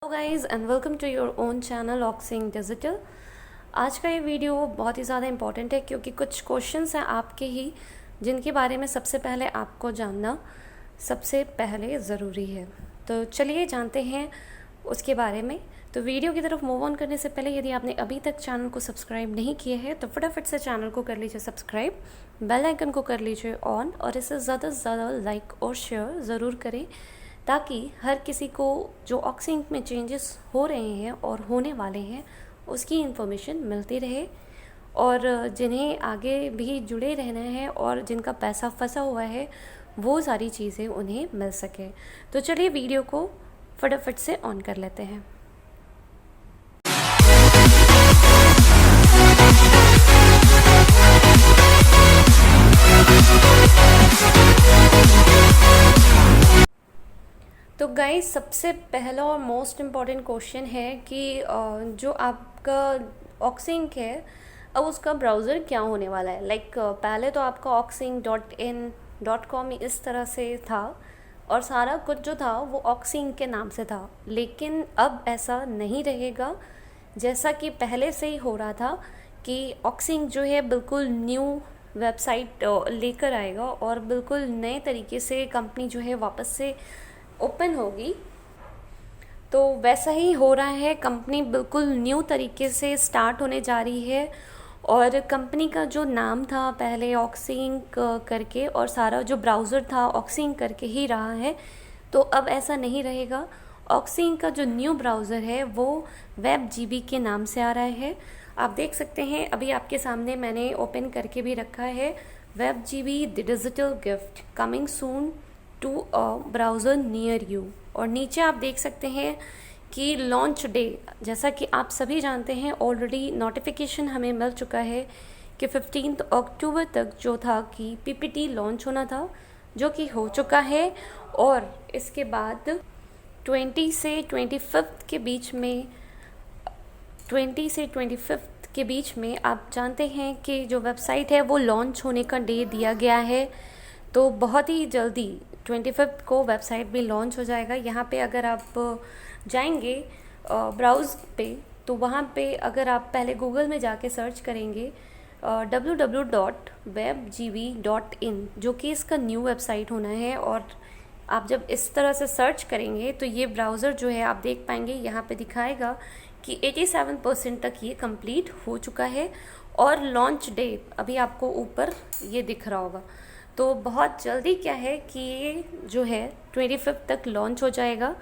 Hello guys and welcome to your own channel Oxing Digital. आज का ये video बहुत ही ज़्यादा इम्पॉर्टेंट है क्योंकि कुछ क्वेश्चंस हैं आपके ही जिनके बारे में सबसे पहले आपको जानना सबसे पहले ज़रूरी है। तो चलिए जानते हैं उसके बारे में। तो वीडियो की तरफ मूव ऑन करने से पहले यदि आपने अभी तक चैनल को सब्सक्राइब नहीं किया है तो फटाफट से चैनल को कर लीजिए सब्सक्राइब, बेल आइकन को कर लीजिए ऑन और इसे ज़्यादा से ज़्यादा लाइक और शेयर ज़रूर करें ताकि हर किसी को जो ऑक्सिंग में चेंजेस हो रहे हैं और होने वाले हैं उसकी इन्फॉर्मेशन मिलती रहे और जिन्हें आगे भी जुड़े रहना है और जिनका पैसा फंसा हुआ है वो सारी चीज़ें उन्हें मिल सके। तो चलिए वीडियो को फटाफट से ऑन कर लेते हैं। तो गाइस सबसे पहला और मोस्ट इम्पॉर्टेंट क्वेश्चन है कि जो आपका ऑक्सिंग है अब उसका ब्राउज़र क्या होने वाला है। पहले तो आपका oxing.in.com इस तरह से था और सारा कुछ जो था वो ऑक्सिंग के नाम से था, लेकिन अब ऐसा नहीं रहेगा जैसा कि पहले से ही हो रहा था कि ऑक्सिंग जो है बिल्कुल न्यू वेबसाइट लेकर आएगा और बिल्कुल नए तरीके से कंपनी जो है वापस से ओपन होगी। तो वैसा ही हो रहा है, कंपनी बिल्कुल न्यू तरीके से स्टार्ट होने जा रही है और कंपनी का जो नाम था पहले ऑक्सिंग करके और सारा जो ब्राउज़र था ऑक्सिंग करके ही रहा है, तो अब ऐसा नहीं रहेगा। ऑक्सिंग का जो न्यू ब्राउज़र है वो WebGB के नाम से आ रहा है। आप देख सकते हैं अभी आपके सामने मैंने ओपन करके भी रखा है, WebGB the digital gift coming soon to a browser near you. और नीचे आप देख सकते हैं कि लॉन्च डे, जैसा कि आप सभी जानते हैं ऑलरेडी नोटिफिकेशन हमें मिल चुका है कि 15 अक्टूबर तक जो था कि PPT लॉन्च होना था, जो कि हो चुका है। और इसके बाद 20 से 25 के बीच में 20 से 25 के बीच में आप जानते हैं कि जो वेबसाइट है वो लॉन्च होने का डे दिया गया है। तो बहुत ही जल्दी 25 को वेबसाइट भी लॉन्च हो जाएगा। यहाँ पे अगर आप जाएंगे ब्राउज़ पे तो वहाँ पे अगर आप पहले गूगल में जाके सर्च करेंगे www.webgb.in, जो कि इसका न्यू वेबसाइट होना है। और आप जब इस तरह से सर्च करेंगे तो ये ब्राउज़र जो है आप देख पाएंगे यहाँ पे दिखाएगा कि 87% तक ये कंप्लीट हो चुका है और लॉन्च डे अभी आपको ऊपर ये दिख रहा होगा। तो बहुत जल्दी क्या है कि ये जो है 25 तक लॉन्च हो जाएगा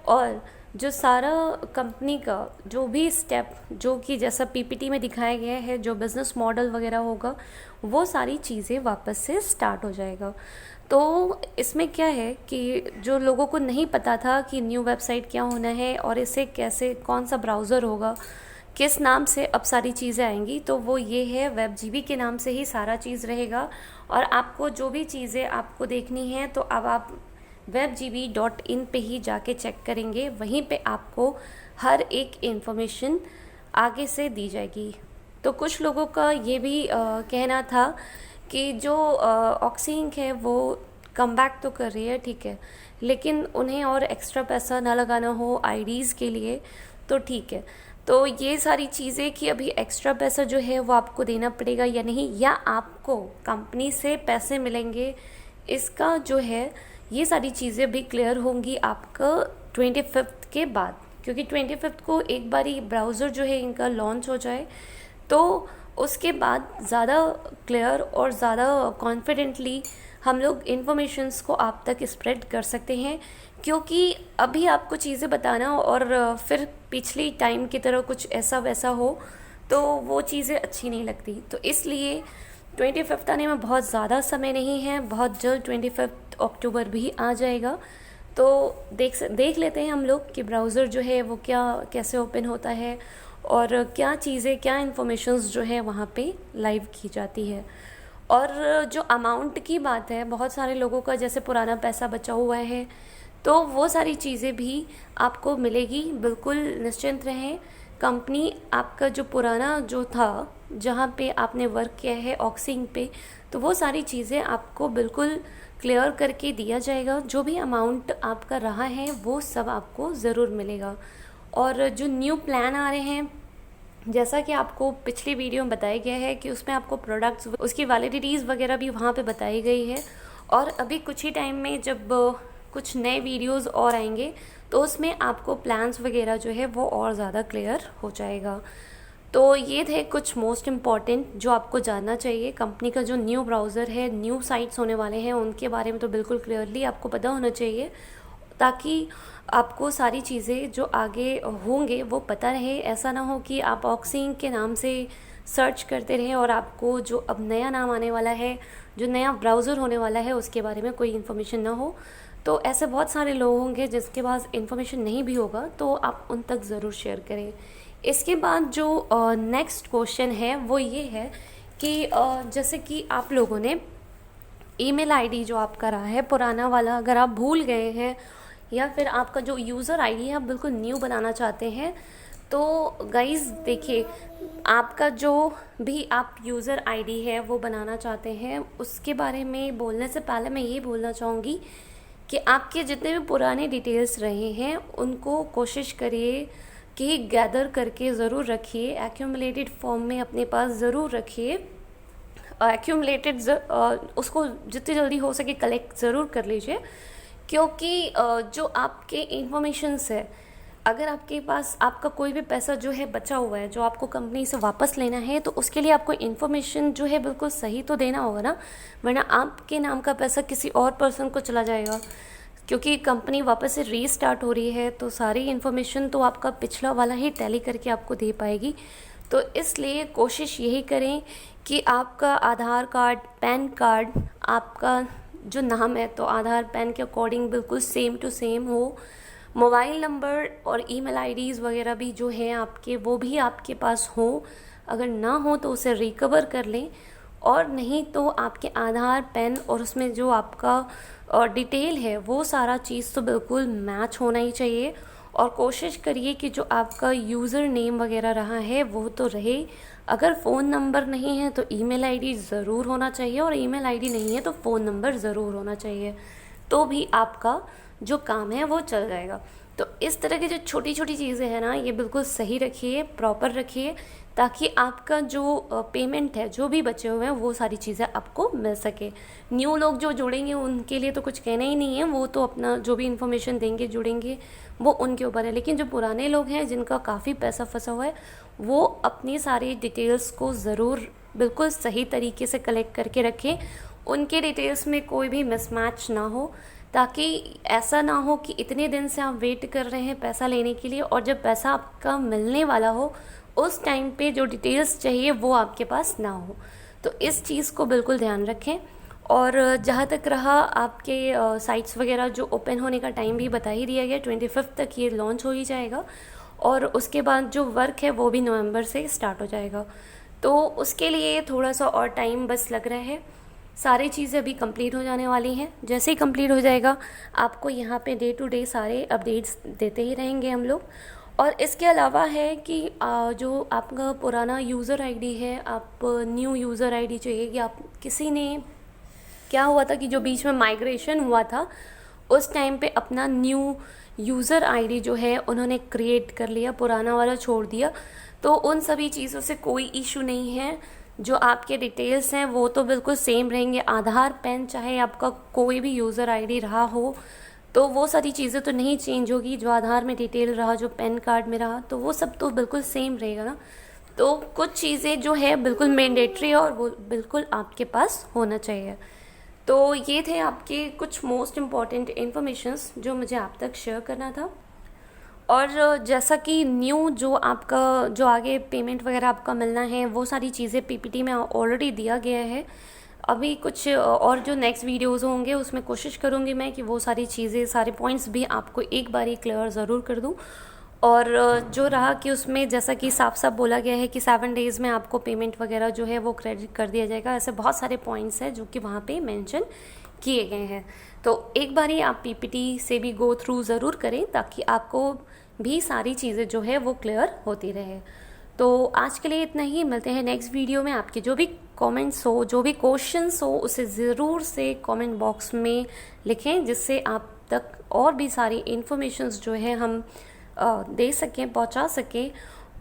और जो सारा कंपनी का जो भी स्टेप जो कि जैसा PPT में दिखाया गया है, जो बिज़नेस मॉडल वगैरह होगा वो सारी चीज़ें वापस से स्टार्ट हो जाएगा। तो इसमें क्या है कि जो लोगों को नहीं पता था कि न्यू वेबसाइट क्या होना है और इसे कैसे कौन सा ब्राउज़र होगा, किस नाम से अब सारी चीज़ें आएंगी, तो वो ये है WebGB के नाम से ही सारा चीज़ रहेगा। और आपको जो भी चीज़ें आपको देखनी है तो अब आप webgb.in पे ही जाके चेक करेंगे, वहीं पे आपको हर एक इन्फॉर्मेशन आगे से दी जाएगी। तो कुछ लोगों का ये भी कहना था कि जो ऑक्सिंग है वो कम बैक तो कर रही है, ठीक है, लेकिन उन्हें और एक्स्ट्रा पैसा ना लगाना हो आईडीज़ के लिए तो ठीक है। तो ये सारी चीज़ें कि अभी एक्स्ट्रा पैसा जो है वो आपको देना पड़ेगा या नहीं, या आपको कंपनी से पैसे मिलेंगे, इसका जो है ये सारी चीज़ें भी क्लियर होंगी आपका 25 के बाद। क्योंकि 25 को एक बार ही ब्राउज़र जो है इनका लॉन्च हो जाए तो उसके बाद ज़्यादा क्लियर और ज़्यादा कॉन्फिडेंटली हम लोग इन्फॉर्मेशंस को आप तक स्प्रेड कर सकते हैं। क्योंकि अभी आपको चीज़ें बताना और फिर पिछली टाइम की तरह कुछ ऐसा वैसा हो तो वो चीज़ें अच्छी नहीं लगती। तो इसलिए 25 आने में बहुत ज़्यादा समय नहीं है, बहुत जल्द 25 अक्टूबर भी आ जाएगा। तो देख लेते हैं हम लोग कि ब्राउज़र जो है वो क्या कैसे ओपन होता है और क्या चीज़ें क्या इन्फॉर्मेशंस जो है वहाँ पे लाइव की जाती है। और जो अमाउंट की बात है, बहुत सारे लोगों का जैसे पुराना पैसा बचा हुआ है तो वो सारी चीज़ें भी आपको मिलेगी, बिल्कुल निश्चिंत रहें। कंपनी आपका जो पुराना जो था जहाँ पे आपने वर्क किया है ऑक्सिंग पे, तो वो सारी चीज़ें आपको बिल्कुल क्लियर करके दिया जाएगा। जो भी अमाउंट आपका रहा है वो सब आपको ज़रूर मिलेगा। और जो न्यू प्लान आ रहे हैं, जैसा कि आपको पिछली वीडियो में बताया गया है कि उसमें आपको प्रोडक्ट्स, उसकी वैलिडिटीज़ वगैरह भी वहाँ पे बताई गई है। और अभी कुछ ही टाइम में जब कुछ नए वीडियोस और आएंगे तो उसमें आपको प्लान्स वगैरह जो है वो और ज़्यादा क्लियर हो जाएगा। तो ये थे कुछ मोस्ट इम्पॉर्टेंट जो आपको जानना चाहिए। कंपनी का जो न्यू ब्राउज़र है, न्यू साइट्स होने वाले हैं, उनके बारे में तो बिल्कुल क्लियरली आपको पता होना चाहिए, ताकि आपको सारी चीज़ें जो आगे होंगे वो पता रहे। ऐसा ना हो कि आप ऑक्सिंग के नाम से सर्च करते रहें और आपको जो अब नया नाम आने वाला है, जो नया ब्राउज़र होने वाला है, उसके बारे में कोई इन्फॉर्मेशन ना हो। तो ऐसे बहुत सारे लोग होंगे जिसके पास इन्फॉर्मेशन नहीं भी होगा, तो आप उन तक ज़रूर शेयर करें। इसके बाद जो नेक्स्ट क्वेश्चन है वो ये है कि जैसे कि आप लोगों ने ईमेल आईडी जो आपका रहा है पुराना वाला, अगर आप भूल गए हैं या फिर आपका जो यूज़र आईडी है आप बिल्कुल न्यू बनाना चाहते हैं, तो गाइज़ देखिए, आपका जो भी आप यूज़र आईडी है वो बनाना चाहते हैं, उसके बारे में बोलने से पहले मैं ये बोलना चाहूँगी कि आपके जितने भी पुराने डिटेल्स रहे हैं उनको कोशिश करिए कि गैदर करके ज़रूर रखिए, एक्यूमुलेटेड फॉर्म में अपने पास ज़रूर रखिए। एक्यूमुलेटेड उसको जितनी जल्दी हो सके कलेक्ट ज़रूर कर लीजिए, क्योंकि जो आपके इन्फॉर्मेशंस है, अगर आपके पास आपका कोई भी पैसा जो है बचा हुआ है जो आपको कंपनी से वापस लेना है, तो उसके लिए आपको इन्फॉर्मेशन जो है बिल्कुल सही तो देना होगा ना, वरना आपके नाम का पैसा किसी और पर्सन को चला जाएगा। क्योंकि कंपनी वापस से रीस्टार्ट हो रही है, तो सारी इन्फॉर्मेशन तो आपका पिछला वाला ही टैली करके आपको दे पाएगी। तो इसलिए कोशिश यही करें कि आपका आधार कार्ड, पैन कार्ड, आपका जो नाम है तो आधार पैन के अकॉर्डिंग बिल्कुल सेम टू सेम हो। मोबाइल नंबर और ईमेल आईडीज़ वगैरह भी जो हैं आपके, वो भी आपके पास हो। अगर ना हो तो उसे रिकवर कर लें, और नहीं तो आपके आधार, पैन और उसमें जो आपका डिटेल है वो सारा चीज़ तो बिल्कुल मैच होना ही चाहिए। और कोशिश करिए कि जो आपका यूज़र नेम वगैरह रहा है वो तो रहे। अगर फ़ोन नंबर नहीं है तो ईमेल आईडी ज़रूर होना चाहिए, और ईमेल आईडी नहीं है तो फ़ोन नंबर ज़रूर होना चाहिए, तो भी आपका जो काम है वो चल जाएगा। तो इस तरह की जो छोटी छोटी चीज़ें हैं ना, ये बिल्कुल सही रखिए, प्रॉपर रखिए, ताकि आपका जो पेमेंट है, जो भी बचे हुए हैं, वो सारी चीज़ें आपको मिल सके। न्यू लोग जो जुड़ेंगे उनके लिए तो कुछ कहना ही नहीं है, वो तो अपना जो भी इन्फॉर्मेशन देंगे, जुड़ेंगे, वो उनके ऊपर है। लेकिन जो पुराने लोग हैं जिनका काफ़ी पैसा फंसा हुआ है, वो अपनी सारी डिटेल्स को ज़रूर बिल्कुल सही तरीके से कलेक्ट करके रखें। उनके डिटेल्स में कोई भी मिसमैच ना हो, ताकि ऐसा ना हो कि इतने दिन से आप वेट कर रहे हैं पैसा लेने के लिए, और जब पैसा आपका मिलने वाला हो उस टाइम पे जो डिटेल्स चाहिए वो आपके पास ना हो। तो इस चीज़ को बिल्कुल ध्यान रखें। और जहाँ तक रहा आपके साइट्स वगैरह, जो ओपन होने का टाइम भी बता ही दिया गया, 25 तक ये लॉन्च हो ही जाएगा, और उसके बाद जो वर्क है वो भी नवंबर से स्टार्ट हो जाएगा। तो उसके लिए थोड़ा सा और टाइम बस लग रहा है। सारी चीज़ें अभी कंप्लीट हो जाने वाली हैं। जैसे ही कंप्लीट हो जाएगा आपको यहाँ पे डे टू डे सारे अपडेट्स देते ही रहेंगे हम लोग। और इसके अलावा है कि जो आपका पुराना यूज़र आईडी है, आप न्यू यूज़र आईडी चाहिए कि आप किसी ने, क्या हुआ था कि जो बीच में माइग्रेशन हुआ था उस टाइम पे अपना न्यू यूज़र आईडी जो है उन्होंने क्रिएट कर लिया, पुराना वाला छोड़ दिया। तो उन सभी चीज़ों से कोई इशू नहीं है। जो आपके डिटेल्स हैं वो तो बिल्कुल सेम रहेंगे। आधार, पैन, चाहे आपका कोई भी यूज़र आईडी रहा हो तो वो सारी चीज़ें तो नहीं चेंज होगी। जो आधार में डिटेल रहा, जो पैन कार्ड में रहा, तो वो सब तो बिल्कुल सेम रहेगा ना। तो कुछ चीज़ें जो है बिल्कुल मैंडेटरी और वो बिल्कुल आपके पास होना चाहिए। तो ये थे आपके कुछ मोस्ट इम्पॉर्टेंट इन्फॉर्मेशंस जो मुझे आप तक शेयर करना था। और जैसा कि न्यू जो आपका जो आगे पेमेंट वगैरह आपका मिलना है, वो सारी चीज़ें पीपीटी में ऑलरेडी दिया गया है। अभी कुछ और जो नेक्स्ट वीडियोस होंगे उसमें कोशिश करूँगी मैं कि वो सारी चीज़ें, सारे पॉइंट्स भी आपको एक बार ही क्लियर ज़रूर कर दूँ। और जो रहा कि उसमें जैसा कि साफ साफ बोला गया है कि 7 डेज़ में आपको पेमेंट वगैरह जो है वो क्रेडिट कर दिया जाएगा। ऐसे बहुत सारे पॉइंट्स हैं जो कि वहाँ पे मेंशन किए गए हैं। तो एक बार ही आप पीपीटी से भी गो थ्रू ज़रूर करें, ताकि आपको भी सारी चीज़ें जो है वो क्लियर होती रहे। तो आज के लिए इतना ही। मिलते हैं नेक्स्ट वीडियो में। आपके जो भी कमेंट्स हो, जो भी क्वेश्चंस हो, उसे ज़रूर से कमेंट बॉक्स में लिखें, जिससे आप तक और भी सारी इन्फॉर्मेशंस जो है हम दे सकें, पहुंचा सकें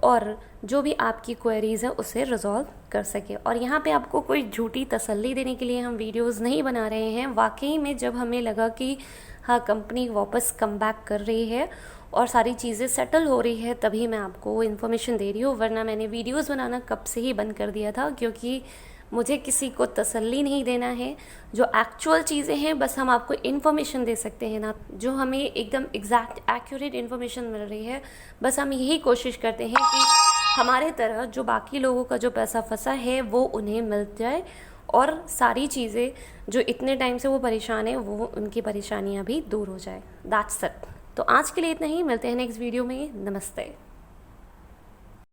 और जो भी आपकी क्वेरीज़ है उसे रिजॉल्व कर सके। और यहाँ पे आपको कोई झूठी तसल्ली देने के लिए हम वीडियोस नहीं बना रहे हैं। वाकई में जब हमें लगा कि हाँ कंपनी वापस कम बैक कर रही है और सारी चीज़ें सेटल हो रही है, तभी मैं आपको इन्फॉर्मेशन दे रही हूँ, वरना मैंने वीडियोस बनाना कब से ही बंद कर दिया था, क्योंकि मुझे किसी को तसल्ली नहीं देना है। जो एक्चुअल चीज़ें हैं बस हम आपको इन्फॉर्मेशन दे सकते हैं ना, जो हमें एकदम एग्जैक्ट एक्यूरेट इन्फॉर्मेशन मिल रही है। बस हम यही कोशिश करते हैं कि हमारे तरह जो बाकी लोगों का जो पैसा फंसा है वो उन्हें मिल जाए और सारी चीज़ें जो इतने टाइम से वो परेशान है वो उनकी परेशानियाँ भी दूर हो जाए। That's it. तो आज के लिए इतना ही, मिलते हैं नेक्स्ट वीडियो में। नमस्ते।